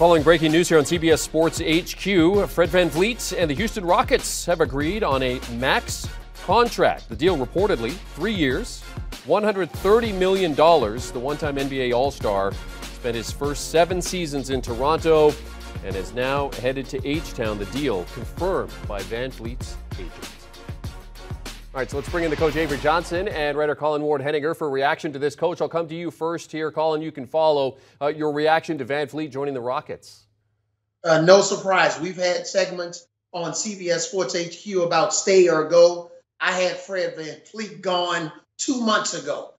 Following breaking news here on CBS Sports HQ, Fred VanVleet and the Houston Rockets have agreed on a max contract. The deal reportedly 3 years, $130 million. The one-time NBA All-Star spent his first 7 seasons in Toronto and is now headed to H-Town. The deal confirmed by VanVleet's agent. All right, so let's bring in the coach Avery Johnson and writer Colin Ward-Henninger for a reaction to this. Coach, I'll come to you first here. Colin, you can follow your reaction to VanVleet joining the Rockets. No surprise. We've had segments on CBS Sports HQ about stay or go. I had Fred VanVleet gone 2 months ago.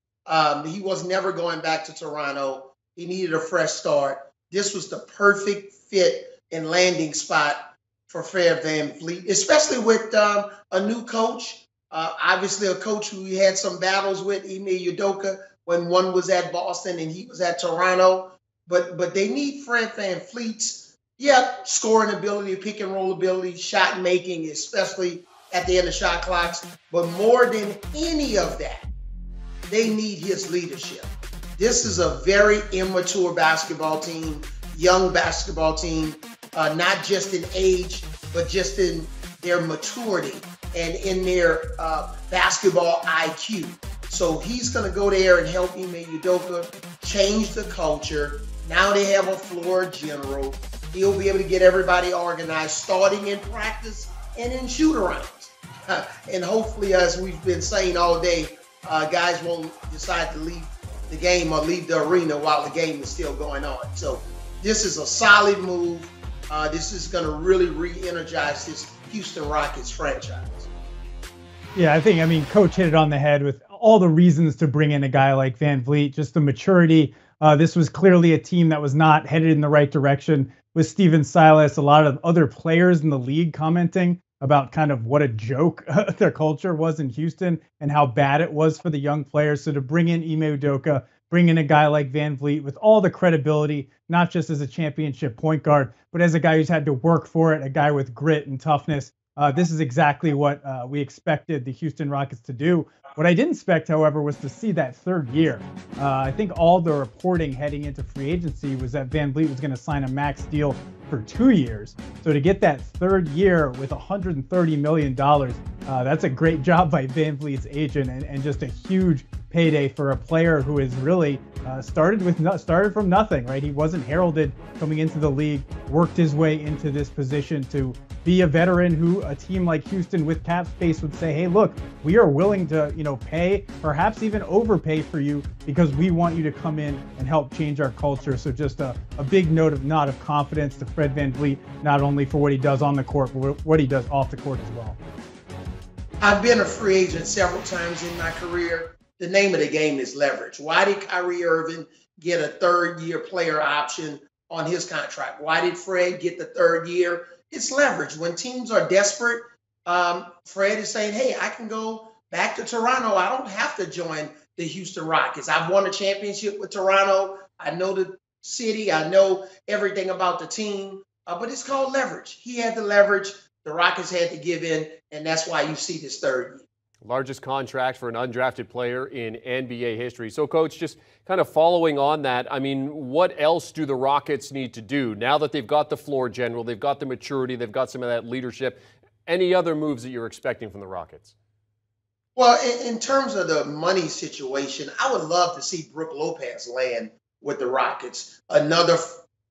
He was never going back to Toronto. He needed a fresh start. This was the perfect fit and landing spot for Fred VanVleet, especially with a new coach. Obviously, a coach who he had some battles with, Ime Udoka, when one was at Boston and he was at Toronto. But they need Fred VanVleet's, scoring ability, pick and roll ability, shot making, especially at the end of shot clocks. But more than any of that, they need his leadership. This is a very immature basketball team, young basketball team, not just in age, but just in their maturity and in their basketball IQ. So he's going to go there and help Ime Udoka change the culture. Now they have a floor general. He'll be able to get everybody organized, starting in practice and in shoot-arounds. And hopefully, as we've been saying all day, guys won't decide to leave the game or leave the arena while the game is still going on. So this is a solid move. This is going to really re-energize this Houston Rockets franchise. Yeah, I mean, Coach hit it on the head with all the reasons to bring in a guy like VanVleet, just the maturity. This was clearly a team that was not headed in the right direction with Stephen Silas, a lot of other players in the league commenting about kind of what a joke their culture was in Houston and how bad it was for the young players. So to bring in Ime Udoka, bring in a guy like VanVleet with all the credibility, not just as a championship point guard, but as a guy who's had to work for it, a guy with grit and toughness. This is exactly what we expected the Houston Rockets to do. What I didn't expect, however, was to see that third year. I think all the reporting heading into free agency was that VanVleet was going to sign a max deal for 2 years. So to get that third year with $130 million, that's a great job by VanVleet's agent and just a huge payday for a player who is really started from nothing, right? He wasn't heralded coming into the league, worked his way into this position to be a veteran who a team like Houston with cap space would say, hey, look, we are willing to, pay, perhaps even overpay for you because we want you to come in and help change our culture. So just a big nod of confidence to Fred VanVleet, not only for what he does on the court, but what he does off the court as well. I've been a free agent several times in my career. The name of the game is leverage. Why did Kyrie Irving get a third-year player option on his contract? Why did Fred get the third year? It's leverage. When teams are desperate, Fred is saying, hey, I can go back to Toronto. I don't have to join the Houston Rockets. I've won a championship with Toronto. I know the city. I know everything about the team. But it's called leverage. He had the leverage. The Rockets had to give in, and that's why you see this third year. Largest contract for an undrafted player in NBA history. So, Coach, just kind of following on that, I mean, what else do the Rockets need to do now that they've got the floor general, they've got the maturity, they've got some of that leadership? Any other moves that you're expecting from the Rockets? Well, in terms of the money situation, I would love to see Brook Lopez land with the Rockets, another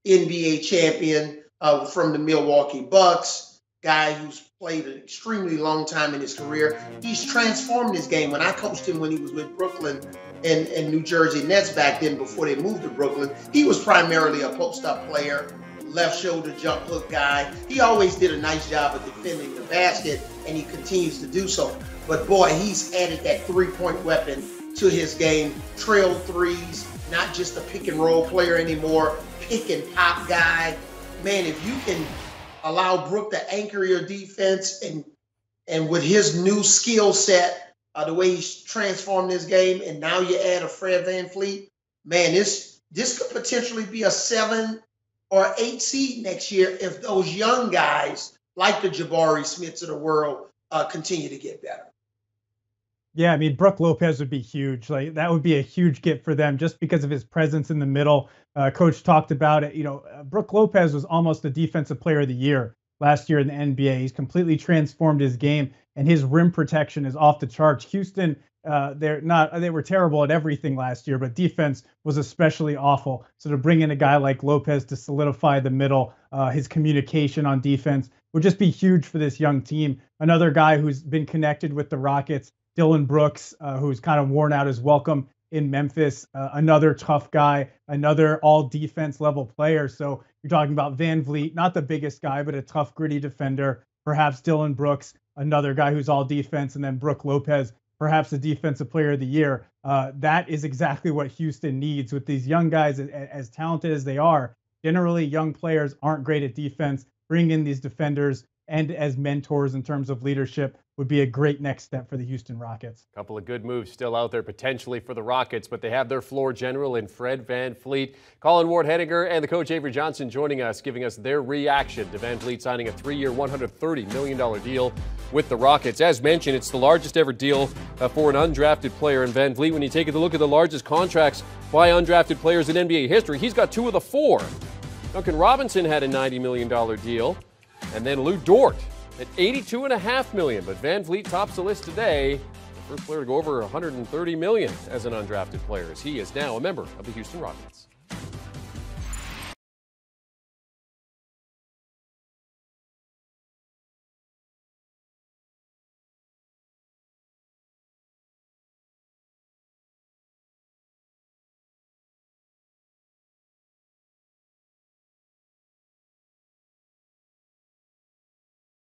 NBA champion from the Milwaukee Bucks. Guy who's played an extremely long time in his career. He's transformed his game. When I coached him when he was with Brooklyn and New Jersey Nets back then before they moved to Brooklyn, he was primarily a post-up player, left shoulder jump hook guy. He always did a nice job of defending the basket, and he continues to do so. But boy, he's added that three-point weapon to his game. Trail threes, not just a pick and roll player anymore, pick and pop guy. Man, if you can allow Brook to anchor your defense and with his new skill set, the way he's transformed his game, and now you add a Fred VanVleet, man, this could potentially be a 7 or 8 seed next year if those young guys like the Jabari Smiths of the world continue to get better. Yeah, I mean, Brook Lopez would be huge. Like that would be a huge get for them just because of his presence in the middle. Coach talked about it. Brook Lopez was almost the defensive player of the year last year in the NBA. He's completely transformed his game, and his rim protection is off the charts. Houston, they were terrible at everything last year, but defense was especially awful. So to bring in a guy like Lopez to solidify the middle, his communication on defense would just be huge for this young team. Another guy who's been connected with the Rockets, Dillon Brooks, who's kind of worn out his welcome in Memphis, another tough guy, another all defense level player. So you're talking about Van Vliet, not the biggest guy, but a tough, gritty defender. Perhaps Dillon Brooks, another guy who's all defense, and then Brook Lopez, perhaps the defensive player of the year. That is exactly what Houston needs with these young guys, as talented as they are. Generally, young players aren't great at defense. Bring in these defenders and as mentors in terms of leadership would be a great next step for the Houston Rockets. A couple of good moves still out there potentially for the Rockets, but they have their floor general in Fred VanVleet. Colin Ward-Henninger and the coach Avery Johnson joining us, giving us their reaction to VanVleet signing a 3-year, $130 million deal with the Rockets. As mentioned, it's the largest ever deal for an undrafted player in VanVleet. When you take a look at the largest contracts by undrafted players in NBA history, he's got 2 of the 4. Duncan Robinson had a $90 million deal, and then Lou Dort at $82.5 million. But VanVleet tops the list today. The first player to go over $130 million as an undrafted player, as he is now a member of the Houston Rockets.